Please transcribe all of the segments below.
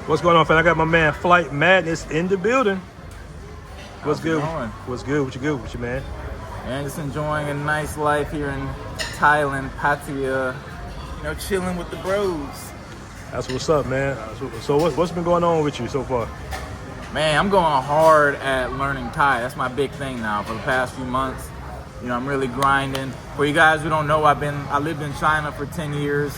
What's going on, fam? I got my man Flight Madness in the building. What's How's it good? going? What's good? What you good with you, man? And just enjoying a nice life here in Thailand, Pattaya. Chilling with the bros. That's what's up, man. So what's been going on with you so far? Man, I'm going hard at learning Thai. That's my big thing now for the past few months. I'm really grinding. For you guys who don't know, I lived in China for 10 years.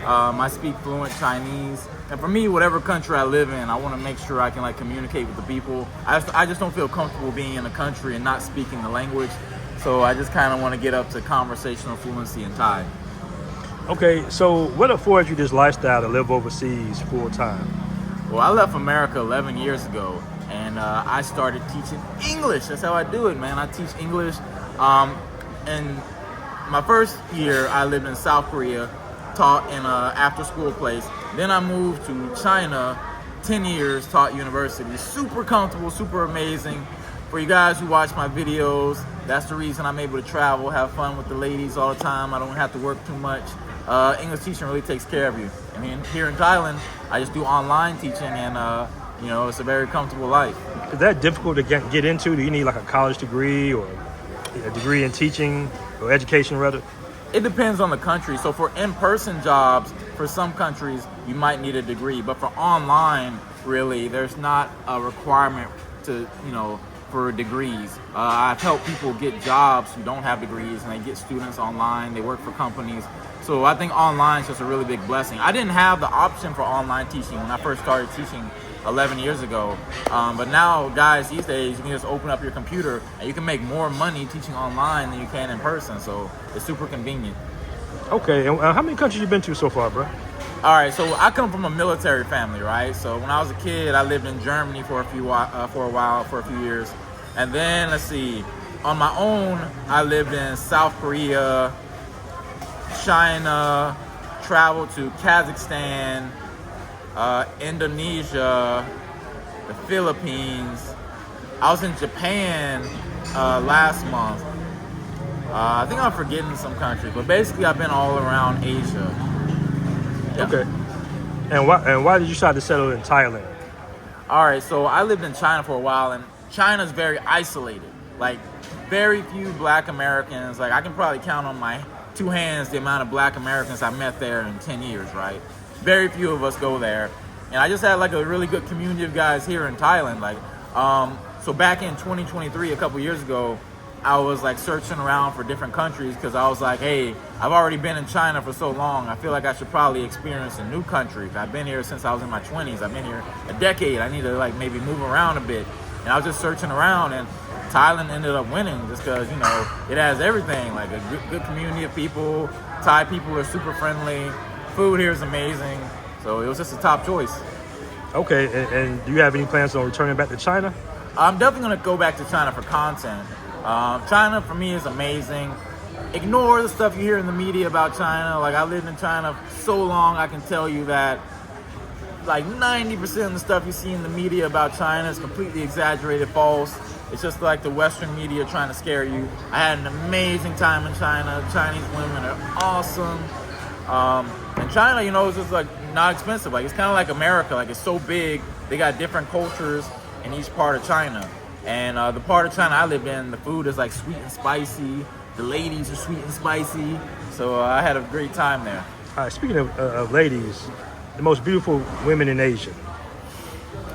I speak fluent Chinese. And for me, whatever country I live in, I want to make sure I can communicate with the people. I just don't feel comfortable being in a country and not speaking the language. So I just kind of want to get up to conversational fluency in Thai. Okay, so what affords you this lifestyle to live overseas full time? Well, I left America 11 years ago, and I started teaching English. That's how I do it, man. I teach English. And my first year, I lived in South Korea, taught in an after-school place. Then I moved to China, 10 years, taught university. Super comfortable, super amazing. For you guys who watch my videos, that's the reason I'm able to travel, have fun with the ladies all the time. I don't have to work too much. English teaching really takes care of you. I mean, here in Thailand, I just do online teaching, and it's a very comfortable life. Is that difficult to get into? Do you need a college degree or a degree in teaching or education rather? It depends on the country. So for in-person jobs, for some countries, you might need a degree. But for online, really, there's not a requirement for degrees. I've helped people get jobs who don't have degrees, and they get students online. They work for companies. So I think online is just a really big blessing. I didn't have the option for online teaching when I first started teaching 11 years ago. But now, guys, these days, you can just open up your computer and you can make more money teaching online than you can in person. So it's super convenient. Okay, and how many countries you been to so far, bro? All right, so I come from a military family, right? So when I was a kid, I lived in Germany for a few years. And then, let's see, on my own, I lived in South Korea, China, traveled to Kazakhstan, Indonesia, the Philippines. I was in Japan last month. I think I'm forgetting some countries, but basically I've been all around Asia. Yeah. Okay. And why did you decide to settle in Thailand? All right, so I lived in China for a while, and China's very isolated. Very few Black Americans. I can probably count on my two hands the amount of Black Americans I met there in 10 years, right? Very few of us go there. And I just had a really good community of guys here in Thailand. So back in 2023, a couple years ago, I was searching around for different countries because I was like, hey, I've already been in China for so long. I feel like I should probably experience a new country. I've been here since I was in my 20s. I've been here a decade. I need to maybe move around a bit. And I was just searching around, and Thailand ended up winning just because, it has everything, a good community of people. Thai people are super friendly. Food here is amazing. So it was just a top choice. Okay, and do you have any plans on returning back to China? I'm definitely going to go back to China for content. China, for me, is amazing. Ignore the stuff you hear in the media about China. I lived in China so long, I can tell you that 90% of the stuff you see in the media about China is completely exaggerated, false. It's just the Western media trying to scare you. I had an amazing time in China. Chinese women are awesome. And China, is just not expensive. It's kind of like America. It's so big. They got different cultures in each part of China. And the part of China I live in, the food is sweet and spicy. The ladies are sweet and spicy. So I had a great time there. All right, speaking of ladies, the most beautiful women in Asia.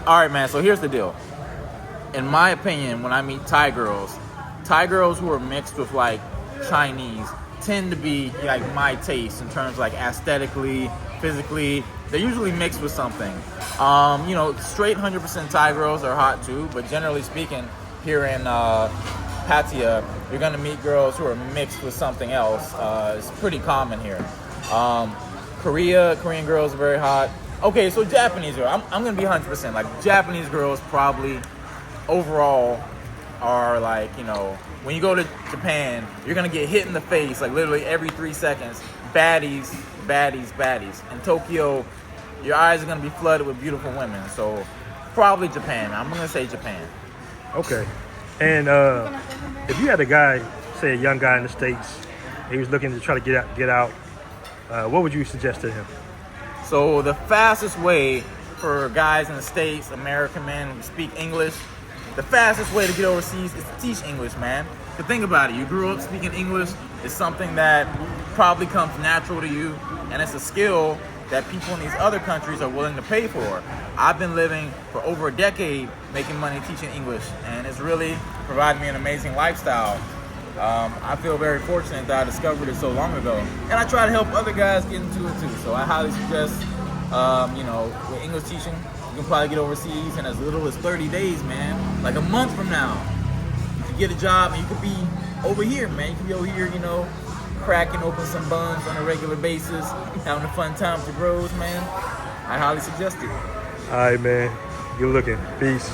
All right, man. So here's the deal. In my opinion, when I meet Thai girls who are mixed with Chinese tend to be my taste in terms aesthetically, physically. They're usually mixed with something. Straight 100% Thai girls are hot too, but generally speaking, here in Pattaya, you're gonna meet girls who are mixed with something else. It's pretty common here. Korean girls are very hot. Okay, so Japanese girls, I'm gonna be 100%. Japanese girls probably overall are when you go to Japan, you're gonna get hit in the face literally every 3 seconds. Baddies. In Tokyo, your eyes are gonna be flooded with beautiful women. So probably Japan. I'm gonna say Japan. Okay. And if you had a guy, say a young guy in the States, he was looking to try to get out, what would you suggest to him? So the fastest way for guys in the States, American men who speak English, the fastest way to get overseas is to teach English, man. But think about it. You grew up speaking English. It's something that probably comes natural to you, and it's a skill that people in these other countries are willing to pay for. I've been living for over a decade making money teaching English, and it's really provided me an amazing lifestyle. I feel very fortunate that I discovered it so long ago, and I try to help other guys get into it too. So I highly suggest, with English teaching, you can probably get overseas in as little as 30 days, man. Like a month from now, you can get a job and you could be over here, man. You can be over here, cracking open some buns on a regular basis, having a fun time with your bros, man. I highly suggest it. All right, man. Good looking. Peace.